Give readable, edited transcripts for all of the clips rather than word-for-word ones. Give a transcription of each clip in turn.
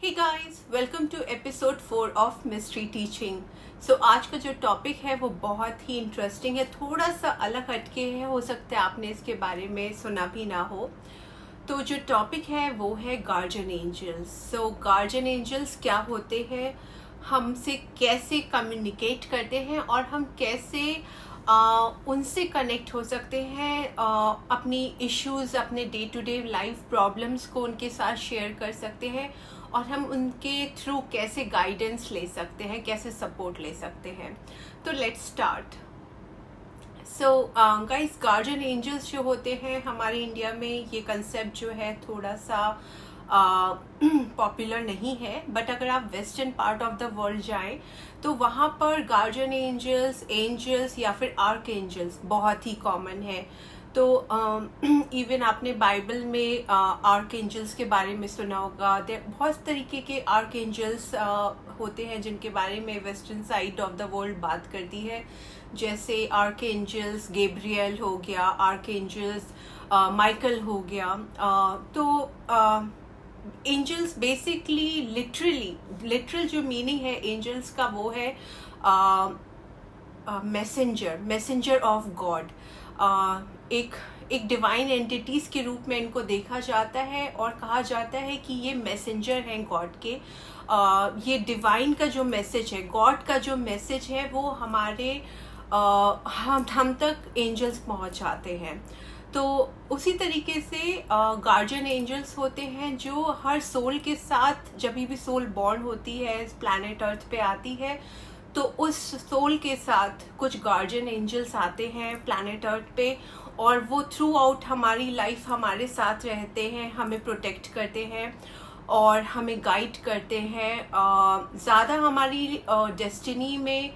Hey guys, welcome to episode 4 of mystery teaching. So आज का जो टॉपिक है वो बहुत ही इंटरेस्टिंग है, थोड़ा सा अलग हटके है। हो सकता है आपने इसके बारे में सुना भी ना हो। तो जो टॉपिक है वो है गार्जियन एंजल्स। सो गार्जियन एंजल्स क्या होते हैं, हमसे कैसे कम्युनिकेट करते हैं और हम कैसे उनसे कनेक्ट हो सकते हैं, अपनी इश्यूज़, अपने day to day life problems को उनके साथ शेयर कर सकते हैं और हम उनके थ्रू कैसे गाइडेंस ले सकते हैं, कैसे सपोर्ट ले सकते हैं। तो let's start. So guys, guardian angels जो होते हैं हमारे इंडिया में, ये कंसेप्ट जो है थोड़ा सा पॉपुलर नहीं है, बट अगर आप western part of the world जाएं तो वहाँ पर गार्जियन एंजल्स या फिर आर्क एंजल्स बहुत ही कॉमन है। तो इवन आपने बाइबल में आर्क एंजल्स के बारे में सुना होगा। बहुत तरीके के आर्क एंजल्स होते हैं जिनके बारे में western side of the world बात करती है, जैसे आर्क एंजल्स गैब्रियल हो गया, आर्क एंजल्स माइकल हो गया। तो एंजल्स बेसिकली लिटरल जो मीनिंग है एंजल्स का वो है मैसेंजर ऑफ गॉड। एक डिवाइन एंटिटीज के रूप में इनको देखा जाता है और कहा जाता है कि ये मैसेंजर हैं गॉड के। ये डिवाइन का जो मैसेज है, गॉड का जो मैसेज है, वो हमारे हम तक एंजल्स पहुंचाते हैं। तो उसी तरीके से गार्जियन एंजल्स होते हैं जो हर सोल के साथ, जब भी सोल बॉर्न होती है, इस प्लैनेट अर्थ पे आती है, तो उस सोल के साथ कुछ गार्जियन एंजल्स आते हैं प्लैनेट अर्थ पे, और वो थ्रू आउट हमारी लाइफ हमारे साथ रहते हैं, हमें प्रोटेक्ट करते हैं और हमें गाइड करते हैं। ज़्यादा हमारी डेस्टिनी में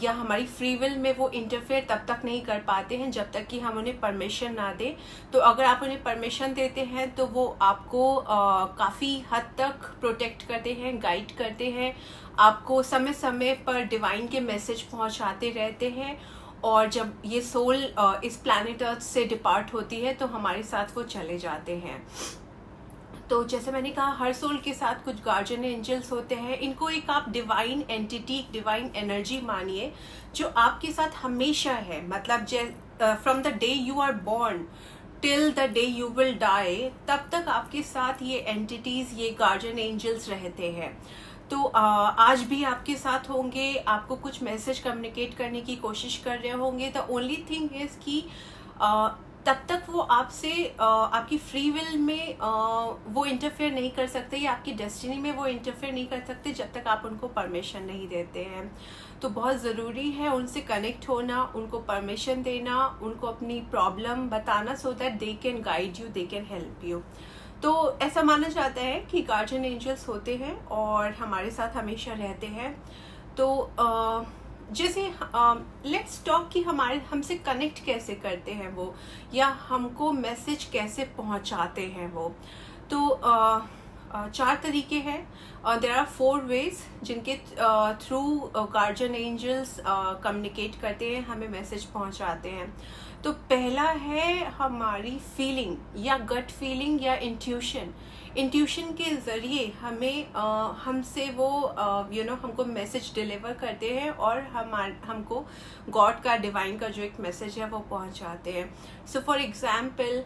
या हमारी फ्री विल में वो इंटरफेयर तब तक नहीं कर पाते हैं जब तक कि हम उन्हें परमिशन ना दें। तो अगर आप उन्हें परमिशन देते हैं तो वो आपको काफ़ी हद तक प्रोटेक्ट करते हैं, गाइड करते हैं, आपको समय समय पर डिवाइन के मैसेज पहुंचाते रहते हैं। और जब ये सोल इस प्लैनेट अर्थ से डिपार्ट होती है तो हमारे साथ वो चले जाते हैं। तो जैसे मैंने कहा, हर सोल के साथ कुछ गार्जियन एंजल्स होते हैं। इनको एक आप डिवाइन एंटिटी, डिवाइन एनर्जी मानिए जो आपके साथ हमेशा है। मतलब from the day you are born till the day you will die, तब तक आपके साथ ये एंटिटीज, ये गार्जियन एंजल्स रहते हैं। तो आज भी आपके साथ होंगे, आपको कुछ मैसेज कम्युनिकेट करने की कोशिश कर रहे होंगे। द ओनली थिंग इज कि तब तक वो आपसे आपकी फ्री विल में वो इंटरफेयर नहीं कर सकते, या आपकी डेस्टिनी में वो इंटरफेयर नहीं कर सकते जब तक आप उनको परमिशन नहीं देते हैं। तो बहुत ज़रूरी है उनसे कनेक्ट होना, उनको परमिशन देना, उनको अपनी प्रॉब्लम बताना, so that they can guide you, they can help you. तो ऐसा माना जाता है कि गार्जियन एंजल्स होते हैं और हमारे साथ हमेशा रहते हैं। तो जैसे लेट्स टॉक कि हमसे कनेक्ट कैसे करते हैं वो, या हमको मैसेज कैसे पहुंचाते हैं वो। तो 4 तरीके हैं। देयर आर 4 वेज जिनके थ्रू गार्जियन एंजल्स कम्युनिकेट करते हैं, हमें मैसेज पहुंचाते हैं। तो पहला है हमारी फीलिंग, या गट फीलिंग, या इंट्यूशन के ज़रिए हमें हमसे वो हमको मैसेज डिलीवर करते हैं और हमको गॉड का, डिवाइन का जो एक मैसेज है वो पहुंचाते हैं। सो फॉर एग्जाम्पल,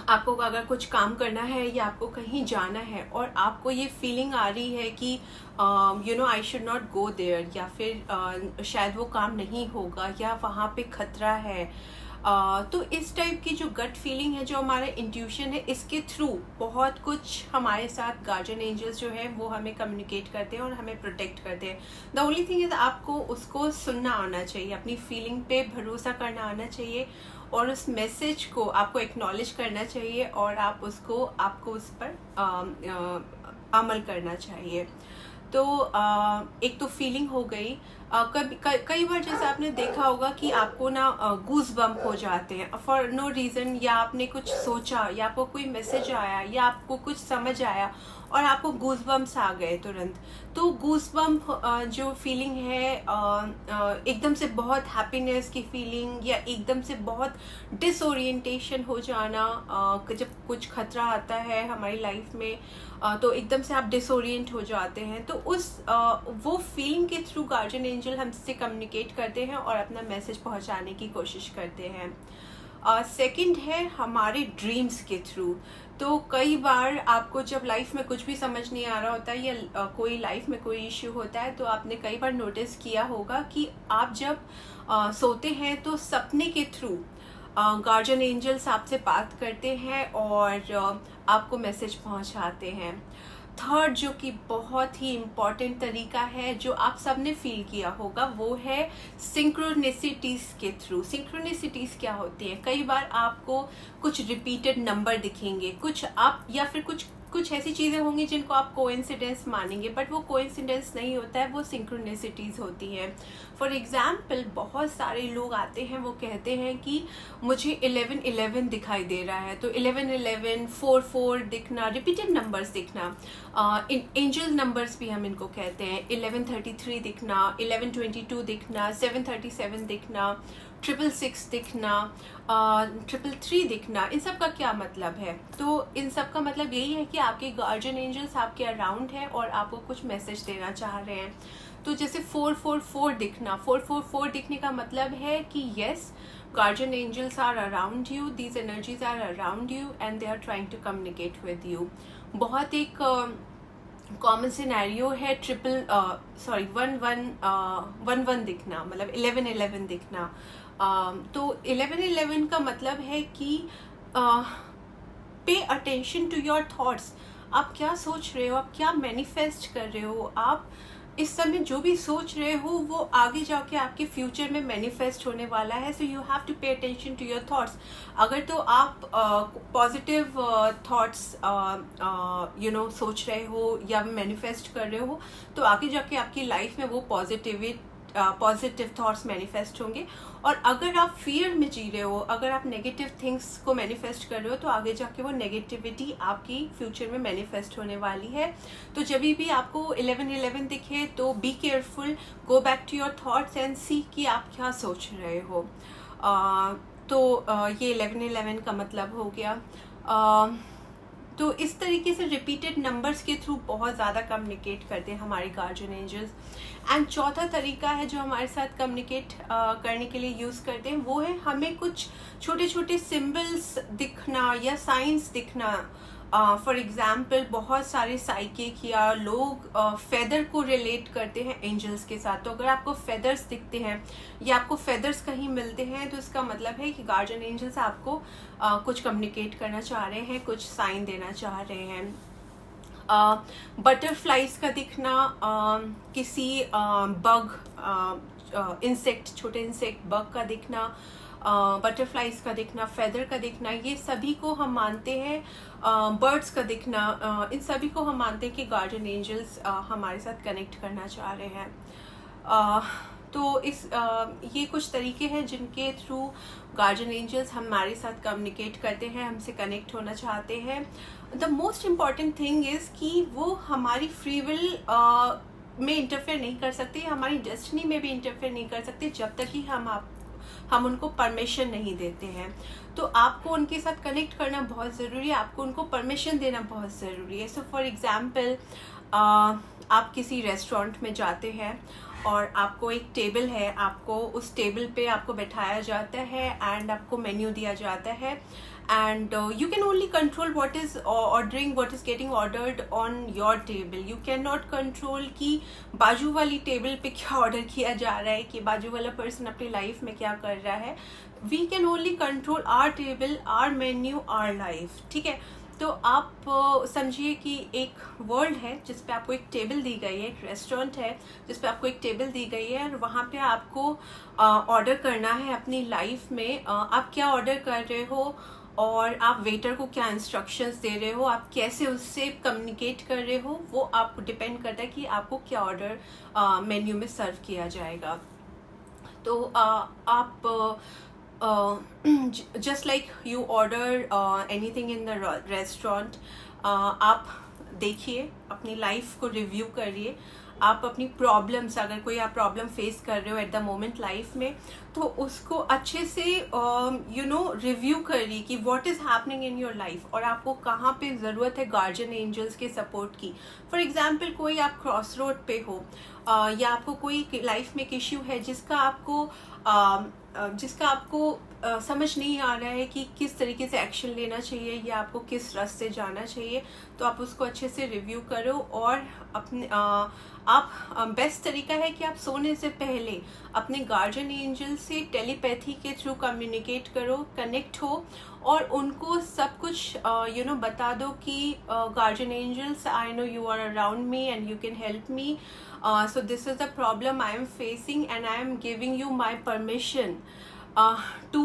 आपको अगर कुछ काम करना है या आपको कहीं जाना है और आपको ये फीलिंग आ रही है कि I should not go there, या फिर शायद वो काम नहीं होगा, या वहाँ पे खतरा है, तो इस टाइप की जो गट फीलिंग है, जो हमारा इंट्यूशन है, इसके थ्रू बहुत कुछ हमारे साथ गार्जियन एंजल्स जो है वो हमें कम्युनिकेट करते हैं और हमें प्रोटेक्ट करते हैं। द ओनली थिंग इज आपको उसको सुनना आना चाहिए, अपनी फीलिंग पे भरोसा करना आना चाहिए और उस मैसेज को आपको एक्नॉलेज करना चाहिए और आपको उस पर अमल करना चाहिए। तो एक तो फीलिंग हो गई। कई बार जैसे आपने देखा होगा कि आपको ना गूज बम्प हो जाते हैं फॉर नो रीज़न, या आपने कुछ सोचा या आपको कोई मैसेज आया या आपको कुछ समझ आया और आपको गूज बम्प्स आ गए तुरंत। तो गूज बम्प जो फीलिंग है एकदम से बहुत हैप्पीनेस की फीलिंग या एकदम से बहुत डिसोरिएंटेशन हो जाना, जब कुछ खतरा आता है हमारी लाइफ में तो एकदम से आप डिसोरिएंट हो जाते हैं, तो वो फीलिंग के थ्रू गार्जियन एंजल हमसे कम्युनिकेट करते हैं और अपना मैसेज पहुंचाने की कोशिश करते हैं। सेकंड है हमारे ड्रीम्स के थ्रू। तो कई बार आपको जब लाइफ में कुछ भी समझ नहीं आ रहा होता है या कोई लाइफ में कोई इश्यू होता है, तो आपने कई बार नोटिस किया होगा कि आप जब सोते हैं तो सपने के थ्रू गार्जियन एंजल्स आपसे बात करते हैं और आपको मैसेज पहुंचाते हैं। थर्ड जो कि बहुत ही इम्पॉर्टेंट तरीका है जो आप सबने फील किया होगा, वो है सिंक्रोनिसिटीज के थ्रू। सिंक्रोनिसिटीज क्या होती है? कई बार आपको कुछ रिपीटेड नंबर दिखेंगे, कुछ आप या फिर कुछ ऐसी चीज़ें होंगी जिनको आप कोइंसिडेंस मानेंगे, बट वो कोइंसिडेंस नहीं होता है, वो सिंक्रोनिसिटीज़ होती हैं। फॉर एग्जाम्पल बहुत सारे लोग आते हैं, वो कहते हैं कि मुझे 11-11 दिखाई दे रहा है, तो 11-11, 4-4 दिखना, रिपीटेड नंबर्स दिखना, एंजल नंबर्स भी हम इनको कहते हैं। 1133 दिखना, 1122 दिखना, 737 दिखना, 666 दिखना, 333 दिखना। इन सब का क्या मतलब है? तो इन सब का मतलब यही है कि आपके गार्जियन एंजल्स आपके अराउंड हैं और आपको कुछ मैसेज देना चाह रहे हैं। तो जैसे 444 दिखना, 444 दिखने का मतलब है कि yes, guardian angels are around you, these energies are around you and they are trying to communicate with you। बहुत एक कॉमन सिनेरियो है 11 दिखना, मतलब 11-11 दिखना। तो 11-11 का मतलब है कि पे अटेंशन टू योर थॉट्स। आप क्या सोच रहे हो, आप क्या मैनिफेस्ट कर रहे हो, आप इस समय जो भी सोच रहे हो वो आगे जाके आपके फ्यूचर में मैनिफेस्ट होने वाला है। So you have to pay attention to your thoughts. अगर तो आप पॉजिटिव थॉट्स सोच रहे हो या मैनिफेस्ट कर रहे हो, तो आगे जाके आपकी लाइफ में वो पॉजिटिव थॉट्स मैनिफेस्ट होंगे। और अगर आप फियर में जी रहे हो, अगर आप नेगेटिव थिंग्स को मैनिफेस्ट कर रहे हो, तो आगे जाके वो नेगेटिविटी आपकी फ्यूचर में मैनिफेस्ट होने वाली है। तो जब भी आपको 11-11 दिखे तो be careful, go back to your thoughts and see कि आप क्या सोच रहे हो। ये 11-11 का मतलब हो गया। तो इस तरीके से रिपीटेड नंबर्स के थ्रू बहुत ज़्यादा कम्युनिकेट करते हैं हमारे गार्जियन एंजल्स। एंड चौथा तरीका है जो हमारे साथ कम्युनिकेट करने के लिए यूज़ करते हैं, वो है हमें कुछ छोटे छोटे सिम्बल्स दिखना या साइंस दिखना। फॉर एग्जाम्पल बहुत सारे साइकिक या लोग फेदर को रिलेट करते हैं एंजल्स के साथ। तो अगर आपको फेदर्स दिखते हैं या आपको फेदर्स कहीं मिलते हैं, तो इसका मतलब है कि गार्जियन एंजल्स आपको कुछ कम्युनिकेट करना चाह रहे हैं, कुछ साइन देना चाह रहे हैं। बटरफ्लाइज का दिखना, किसी बग, इंसेक्ट, छोटे इंसेक्ट बग का दिखना, बटरफ्लाइज का दिखना, फेदर का दिखना, ये सभी को हम मानते हैं। बर्ड्स का दिखना, इन सभी को हम मानते हैं कि गार्जियन एंजल्स हमारे साथ कनेक्ट करना चाह रहे हैं। तो ये कुछ तरीके हैं जिनके थ्रू गार्जियन एंजल्स हमारे साथ कम्युनिकेट करते हैं, हमसे कनेक्ट होना चाहते हैं। The most important thing is कि वो हमारी फ्री विल में इंटरफेयर नहीं कर सकते, हमारी डेस्टिनी में भी इंटरफेयर नहीं कर सकते जब तक कि हम उनको परमिशन नहीं देते हैं। तो आपको उनके साथ कनेक्ट करना बहुत ज़रूरी है, आपको उनको परमिशन देना बहुत ज़रूरी है। सो फॉर एग्ज़ाम्पल, आप किसी रेस्टोरेंट में जाते हैं और आपको एक टेबल है, आपको उस टेबल पे आपको बैठाया जाता है एंड आपको मेन्यू दिया जाता है and you can only control what is ordering, what is getting ordered on your table. You cannot control कि बाजू वाली टेबल पे क्या ऑर्डर किया जा रहा है, कि बाजू वाला पर्सन अपनी लाइफ में क्या कर रहा है। We can only control our table, our menu, our life, ठीक है। तो आप समझिए कि एक वर्ल्ड है जिस पे आपको एक टेबल दी गई है, एक रेस्टोरेंट है जिस पे आपको एक टेबल दी गई है और वहाँ पे आपको ऑर्डर करना है अपनी लाइफ में। आप क्या ऑर्डर कर रहे हो, और आप वेटर को क्या इंस्ट्रक्शंस दे रहे हो, आप कैसे उससे कम्युनिकेट कर रहे हो, वो आपको डिपेंड करता है कि आपको क्या ऑर्डर मेन्यू में सर्व किया जाएगा. तो आप just like you order anything in the restaurant, आप देखिए, अपनी लाइफ को रिव्यू करिए, आप अपनी प्रॉब्लम्स, अगर कोई आप प्रॉब्लम फेस कर रहे हो एट द मोमेंट लाइफ में, तो उसको अच्छे से रिव्यू करिए कि what is happening in your life और आपको कहाँ पे ज़रूरत है गार्जियन एंजल्स के सपोर्ट की. फॉर एग्जांपल, कोई आप क्रॉस रोड पे हो या आपको कोई लाइफ में एक इश्यू है जिसका आपको समझ नहीं आ रहा है कि किस तरीके से एक्शन लेना चाहिए या आपको किस रास्ते जाना चाहिए, तो आप उसको अच्छे से रिव्यू करो. और अपने आप बेस्ट तरीका है कि आप सोने से पहले अपने गार्जियन एंजल से टेलीपैथी के थ्रू कम्युनिकेट करो, कनेक्ट हो और उनको सब कुछ बता दो कि guardian angels, I know you are around me and you can help me. So this is the problem I am facing and I am giving you my permission to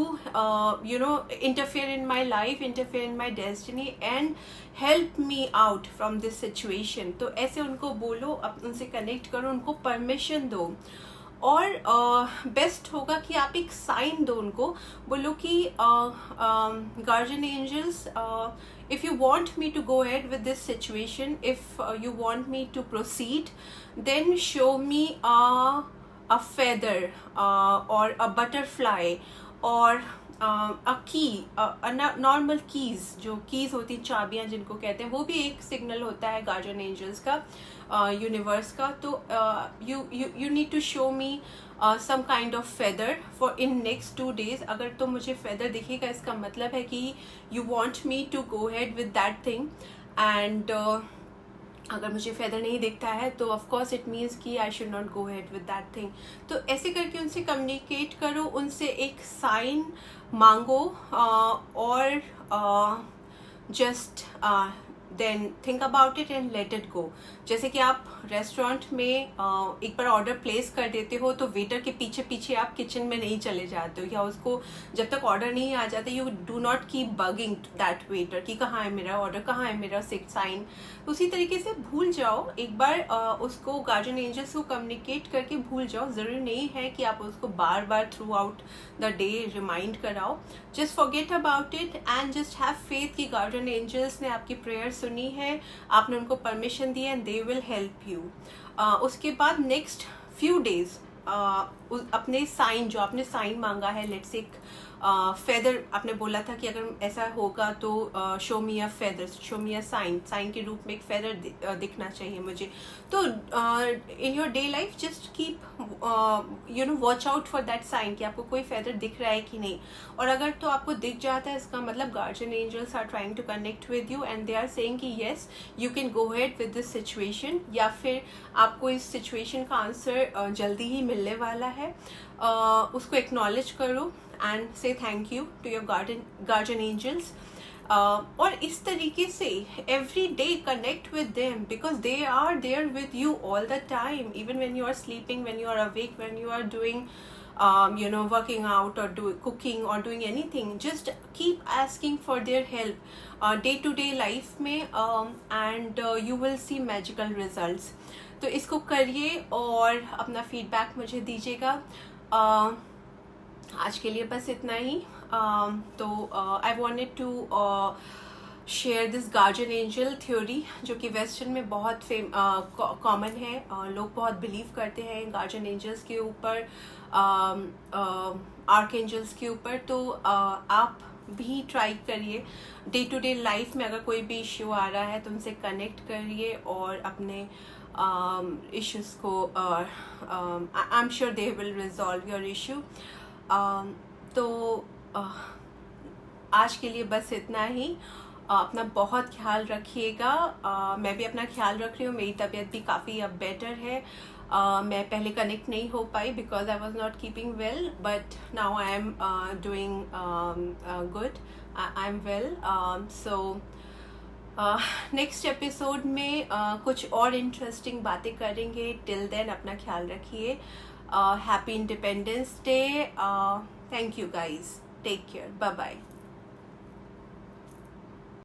interfere in my life, interfere in my destiny and help me out from this situation. तो ऐसे उनको बोलो, उनसे connect करो, उनको permission दो. और best होगा कि आप एक साइन दो उनको, बोलो कि guardian angels, if you want me to go ahead with this situation, if you want me to proceed, then show me a feather or a butterfly or a key, normal keys, जो keys होती हैं, चाबियां जिनको कहते हैं, वो भी एक सिग्नल होता है गार्जियन एंजल्स का, यूनिवर्स का. तो you need to show me some kind of feather for in next 2 days. अगर तो मुझे feather दिखेगा, इसका मतलब है कि you want me to go ahead with that thing. and अगर मुझे feather नहीं दिखता है तो of course it means कि I should not go ahead with that thing. तो ऐसे करके उनसे communicate करो, उनसे एक sign मांगो और just then think about it and let it go. जैसे कि आप रेस्टोरेंट में एक बार ऑर्डर प्लेस कर देते हो तो वेटर के पीछे पीछे आप किचन में नहीं चले जाते हो, या उसको जब तक ऑर्डर नहीं आ जाता, you do not keep bugging that waiter कि कहाँ है मेरा ऑर्डर, कहाँ है मेरा साइन. उसी तरीके से भूल जाओ एक बार, उसको गार्जियन एंजल्स को कम्युनिकेट करके भूल जाओ. ज़रूरी नहीं है कि आप उसको बार बार throughout the day remind कराओ. Just forget about it and just have faith कि गार्जियन एंजल्स ने आपकी प्रेयर सुनी है, आपने उनको परमिशन दी and they will help you. उसके बाद नेक्स्ट फ्यू डेज अपने साइन, जो आपने साइन मांगा है, लेट्स से फेदर आपने बोला था कि अगर ऐसा होगा तो show me a feather, show me a sign के रूप में एक फेदर दिखना चाहिए मुझे. तो in your day life just keep watch out for that sign कि आपको कोई फेदर दिख रहा है कि नहीं. और अगर तो आपको दिख जाता है, इसका मतलब guardian angels are trying to connect with you and they are saying कि yes you can go head with this situation, या फिर आपको इस सिचुएशन का आंसर जल्दी ही मिलने वाला है. उसको एक्नॉलेज करो and say thank you to your guardian angels. और इस तरीके से every day connect with them because they are there with you all the time, even when you are sleeping, when you are awake, when you are doing working out or cooking or doing anything. Just keep asking for their help day to day life में and you will see magical results. तो इसको करिए और अपना feedback मुझे दीजिएगा. आज के लिए बस इतना ही. तो I wanted to share this guardian angel theory, जो कि वेस्टर्न में बहुत कॉमन है. लोग बहुत बिलीव करते हैं गार्जियन एंजल्स के ऊपर, आर्क एंजल्स के ऊपर. तो आप भी ट्राई करिए डे टू डे लाइफ में. अगर कोई भी इश्यू आ रहा है तो उनसे कनेक्ट करिए और अपने इश्यूज़ को I am sure they will resolve your issue. तो आज के लिए बस इतना ही. अपना बहुत ख्याल रखिएगा. मैं भी अपना ख्याल रख रही हूँ. मेरी तबीयत भी काफ़ी अब बेटर है. मैं पहले कनेक्ट नहीं हो पाई because I was not keeping well, but now I am doing good. I am well. So next episode में कुछ और इंटरेस्टिंग बातें करेंगे. टिल देन अपना ख्याल रखिए. Happy Independence Day. Thank you guys. Take care. Bye bye.